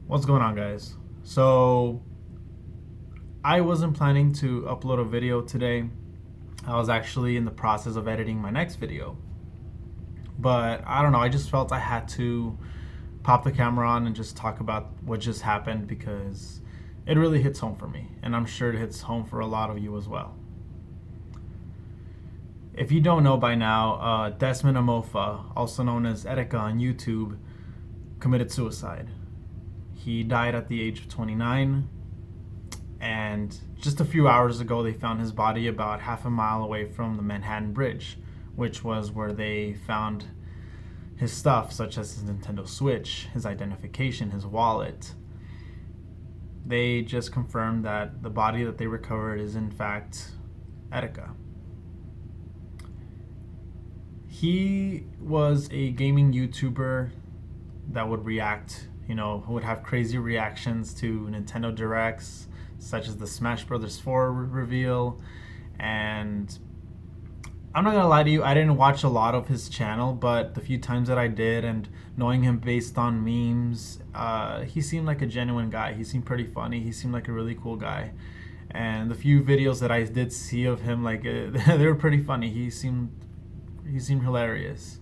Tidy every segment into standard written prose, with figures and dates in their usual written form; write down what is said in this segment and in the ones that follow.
What's going on, guys? So, I wasn't planning to upload a video today. I was actually in the process of editing my next video. But I don't know, I just felt I had to pop the camera on and just talk about what just happened because it really hits home for me. And I'm sure it hits home for a lot of you as well. If you don't know by now, Desmond Amofa, also known as Etika on YouTube, committed suicide. He died at the age of 29, and just a few hours ago, they found his body about half a mile away from the Manhattan Bridge, which was where they found his stuff, such as his Nintendo Switch, his identification, his wallet. They just confirmed that the body that they recovered is, in fact, Etika. He was a gaming YouTuber that would react, who would have crazy reactions to Nintendo Directs, such as the Smash Brothers 4 reveal. And I'm not gonna lie to you, I didn't watch a lot of his channel, but the few times that I did, and knowing him based on memes, he seemed like a genuine guy. He seemed pretty funny. He seemed like a really cool guy. And the few videos that I did see of him, they were pretty funny. He seemed hilarious.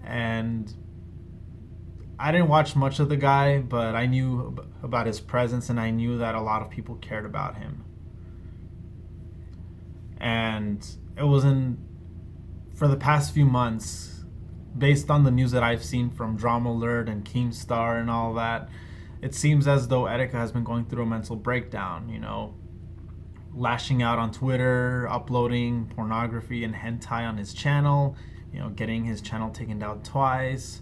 And I didn't watch much of the guy, but I knew about his presence and I knew that a lot of people cared about him. And it wasn't for the past few months, based on the news that I've seen from Drama Alert and Keemstar and all that, it seems as though Etika has been going through a mental breakdown, lashing out on Twitter, uploading pornography and hentai on his channel, getting his channel taken down twice,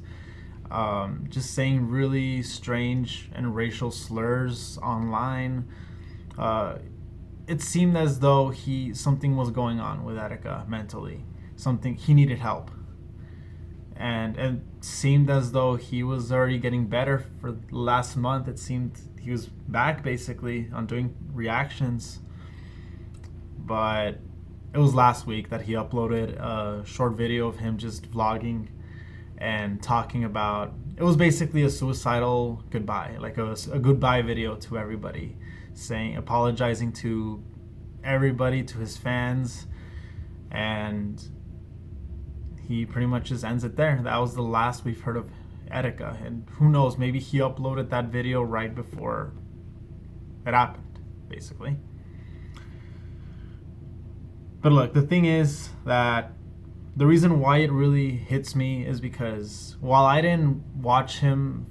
just saying really strange and racial slurs online. It seemed as though something was going on with Etika mentally. Something he needed help. And it seemed as though he was already getting better for last month. It seemed he was back basically on doing reactions. But it was last week that he uploaded a short video of him just vlogging and talking about, it was basically a suicidal goodbye, like a goodbye video to everybody, apologizing to everybody, to his fans, and he pretty much just ends it there. That was the last we've heard of Etika, and who knows, maybe he uploaded that video right before it happened, basically. But look, the thing is that the reason why it really hits me is because while I didn't watch him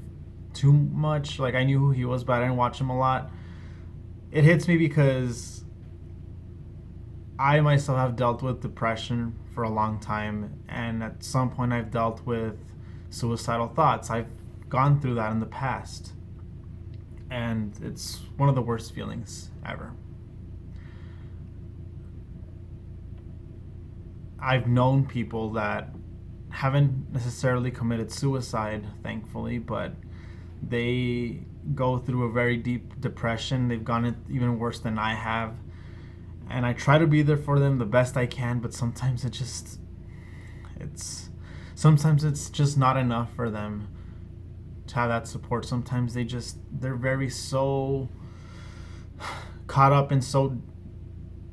too much, like I knew who he was, but I didn't watch him a lot, it hits me because I myself have dealt with depression for a long time, and at some point I've dealt with suicidal thoughts. I've gone through that in the past, and it's one of the worst feelings ever. I've known people that haven't necessarily committed suicide, thankfully, but they go through a very deep depression. They've gone it even worse than I have. And I try to be there for them the best I can, but sometimes sometimes it's just not enough for them to have that support. Sometimes they're very so caught up and so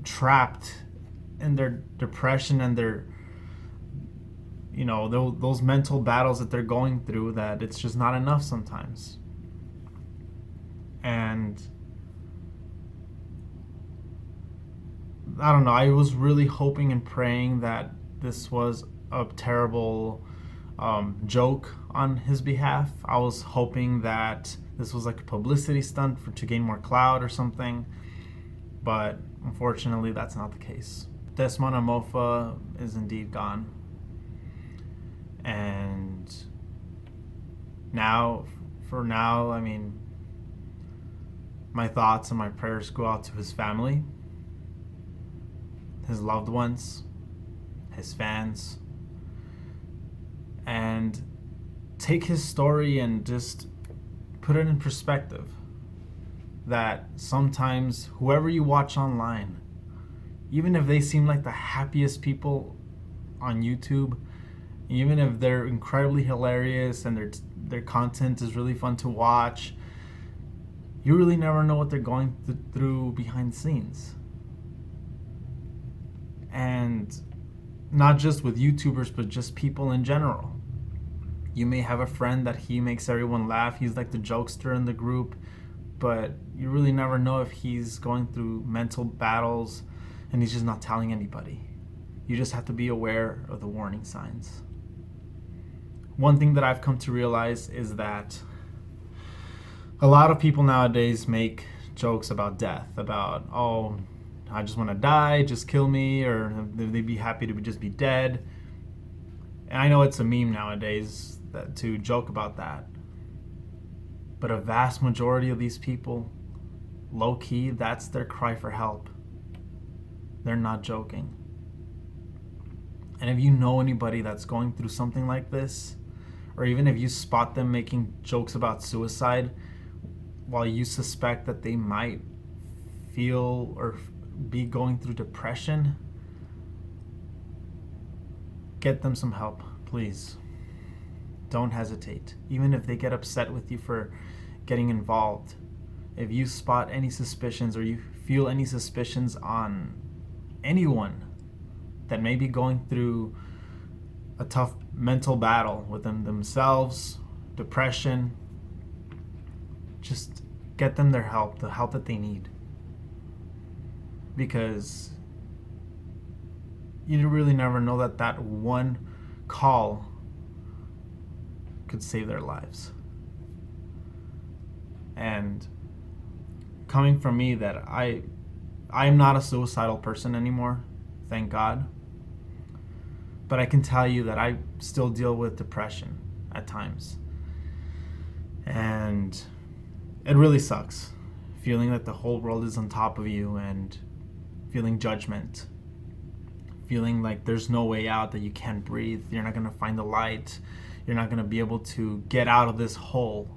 trapped in their depression and their those mental battles that they're going through that it's just not enough sometimes. And I don't know, I was really hoping and praying that this was a terrible joke on his behalf. I was hoping that this was like a publicity stunt to gain more clout or something, but unfortunately that's not the case. Desmond Amofa is indeed gone. And for now, I mean, my thoughts and my prayers go out to his family, his loved ones, his fans, and take his story and just put it in perspective. That sometimes whoever you watch online, even if they seem like the happiest people on YouTube, even if they're incredibly hilarious and their content is really fun to watch, You really never know what they're going through behind the scenes. And not just with YouTubers, but just people in general. You may have a friend that he makes everyone laugh. He's like the jokester in the group, but you really never know if he's going through mental battles and he's just not telling anybody. You just have to be aware of the warning signs. One thing that I've come to realize is that a lot of people nowadays make jokes about death, about, oh, I just want to die, just kill me, or they'd be happy to just be dead. And I know it's a meme nowadays to joke about that. But a vast majority of these people, low key, that's their cry for help. They're not joking. And if you know anybody that's going through something like this, or even if you spot them making jokes about suicide, while you suspect that they might feel or be going through depression, get them some help, please. Don't hesitate. Even if they get upset with you for getting involved, if you spot any suspicions or you feel any suspicions on anyone that may be going through a tough mental battle with themselves, depression, just get them their help, the help that they need. Because you really never know that one call could save their lives. And coming from me, that I am not a suicidal person anymore, thank God. But I can tell you that I still deal with depression at times. And it really sucks, feeling that the whole world is on top of you and feeling judgment, feeling like there's no way out, that you can't breathe, you're not going to find the light, you're not going to be able to get out of this hole.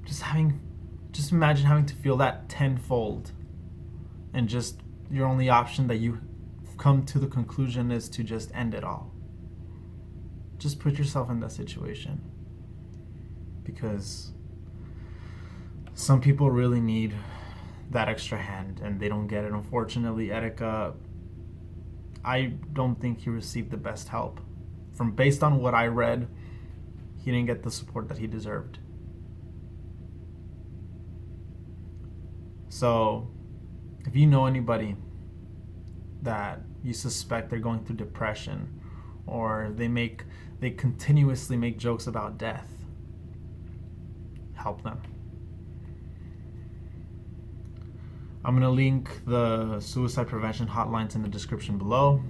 Just imagine having to feel that tenfold, and just your only option that you come to the conclusion is to just end it all. Just put yourself in that situation, because some people really need that extra hand and they don't get it. Unfortunately, Etika, I don't think he received the best help. Based on what I read, he didn't get the support that he deserved. So if you know anybody that you suspect they're going through depression, or they continuously make jokes about death, help them. I'm going to link the suicide prevention hotlines in the description below.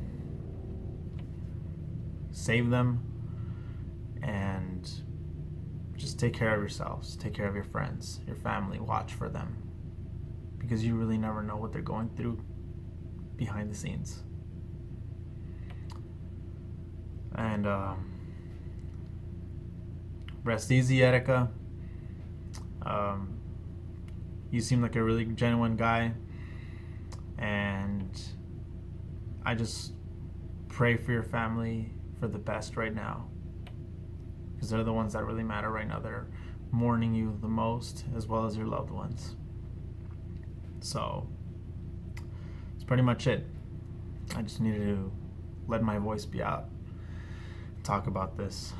Save them, and just take care of yourselves. Take care of your friends, your family. Watch for them, because you really never know what they're going through behind the scenes. And rest easy, Etika. You seem like a really genuine guy, and I just pray for your family for the best right now, because they're the ones that really matter right now. They're mourning you the most, as well as your loved ones. So that's pretty much it. I just needed to let my voice be out, talk about this,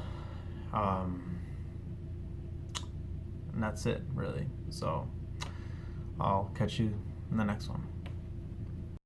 and that's it, really. So I'll catch you in the next one.